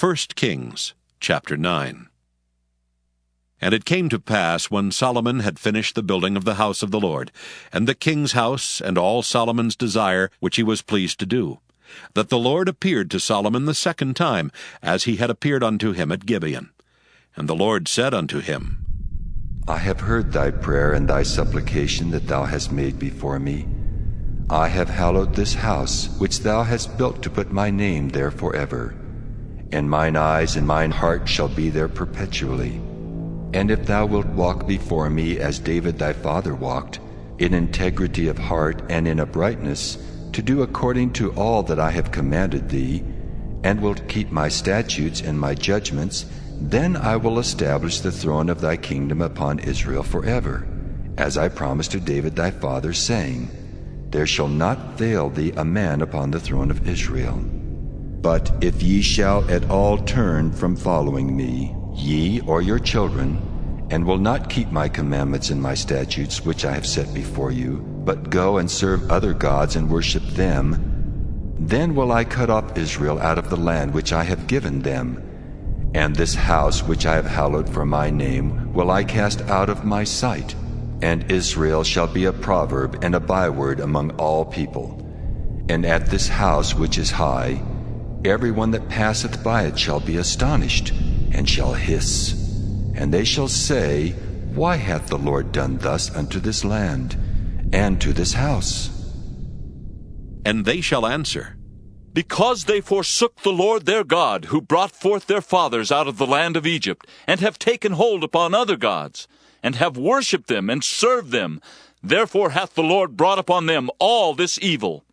1 Kings chapter 9. And it came to pass, when Solomon had finished the building of the house of the Lord, and the king's house, and all Solomon's desire which he was pleased to do, that the Lord appeared to Solomon the second time, as he had appeared unto him at Gibeon. And the Lord said unto him, I have heard thy prayer and thy supplication that thou hast made before me. I have hallowed this house, which thou hast built to put my name there forever. And mine eyes and mine heart shall be there perpetually. And if thou wilt walk before me as David thy father walked, in integrity of heart and in uprightness, to do according to all that I have commanded thee, and wilt keep my statutes and my judgments, then I will establish the throne of thy kingdom upon Israel forever, as I promised to David thy father, saying, There shall not fail thee a man upon the throne of Israel. But if ye shall at all turn from following me, ye or your children, and will not keep my commandments and my statutes which I have set before you, but go and serve other gods and worship them, then will I cut off Israel out of the land which I have given them. And this house which I have hallowed for my name will I cast out of my sight, and Israel shall be a proverb and a byword among all people. And at this house which is high, every one that passeth by it shall be astonished, and shall hiss. And they shall say, Why hath the Lord done thus unto this land, and to this house? And they shall answer, Because they forsook the Lord their God, who brought forth their fathers out of the land of Egypt, and have taken hold upon other gods, and have worshipped them, and served them. Therefore hath the Lord brought upon them all this evil.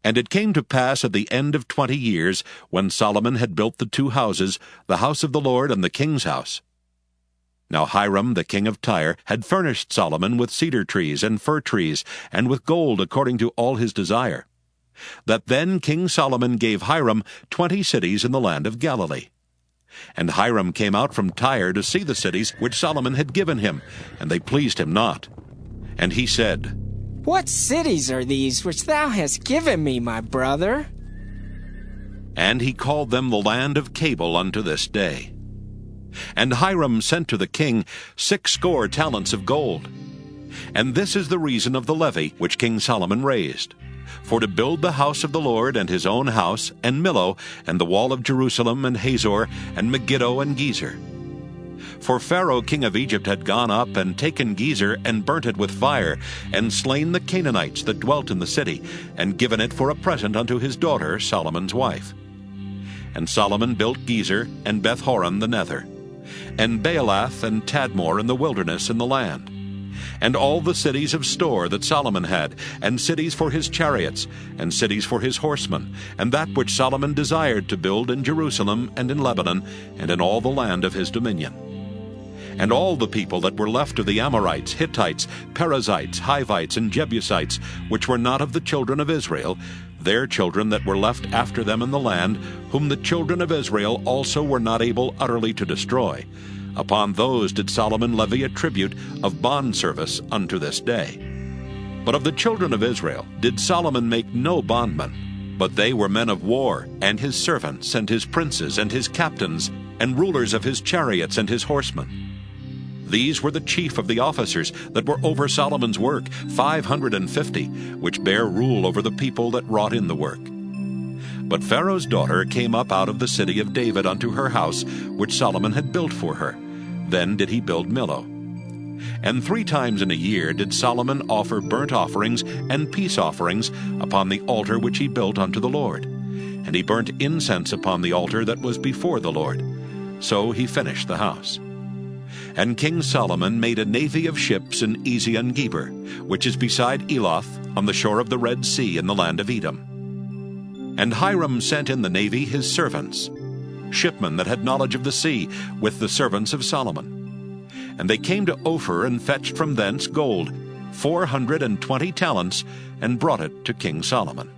And it came to pass at the end of 20 years, when Solomon had built the 2 houses, the house of the Lord and the king's house. Now Hiram the king of Tyre had furnished Solomon with cedar trees and fir trees, and with gold according to all his desire. That then King Solomon gave Hiram 20 cities in the land of Galilee. And Hiram came out from Tyre to see the cities which Solomon had given him, and they pleased him not. And he said, What cities are these which thou hast given me, my brother? And he called them the land of Cabul unto this day. And Hiram sent to the king 60 talents of gold. And this is the reason of the levy which King Solomon raised, for to build the house of the Lord, and his own house, and Millo, and the wall of Jerusalem, and Hazor, and Megiddo, and Gezer. For Pharaoh king of Egypt had gone up, and taken Gezer, and burnt it with fire, and slain the Canaanites that dwelt in the city, and given it for a present unto his daughter Solomon's wife. And Solomon built Gezer, and Beth-horon the nether, and Baalath, and Tadmor in the wilderness in the land, and all the cities of store that Solomon had, and cities for his chariots, and cities for his horsemen, and that which Solomon desired to build in Jerusalem, and in Lebanon, and in all the land of his dominion. And all the people that were left of the Amorites, Hittites, Perizzites, Hivites, and Jebusites, which were not of the children of Israel, their children that were left after them in the land, whom the children of Israel also were not able utterly to destroy, upon those did Solomon levy a tribute of bond service unto this day. But of the children of Israel did Solomon make no bondmen, but they were men of war, and his servants, and his princes, and his captains, and rulers of his chariots and his horsemen. These were the chief of the officers that were over Solomon's work, 550, which bare rule over the people that wrought in the work. But Pharaoh's daughter came up out of the city of David unto her house, which Solomon had built for her. Then did he build Millo. And 3 times in a year did Solomon offer burnt offerings and peace offerings upon the altar which he built unto the Lord. And he burnt incense upon the altar that was before the Lord. So he finished the house. And King Solomon made a navy of ships in Ezion-Geber, which is beside Eloth, on the shore of the Red Sea in the land of Edom. And Hiram sent in the navy his servants, shipmen that had knowledge of the sea, with the servants of Solomon. And they came to Ophir, and fetched from thence gold, 420 talents, and brought it to King Solomon.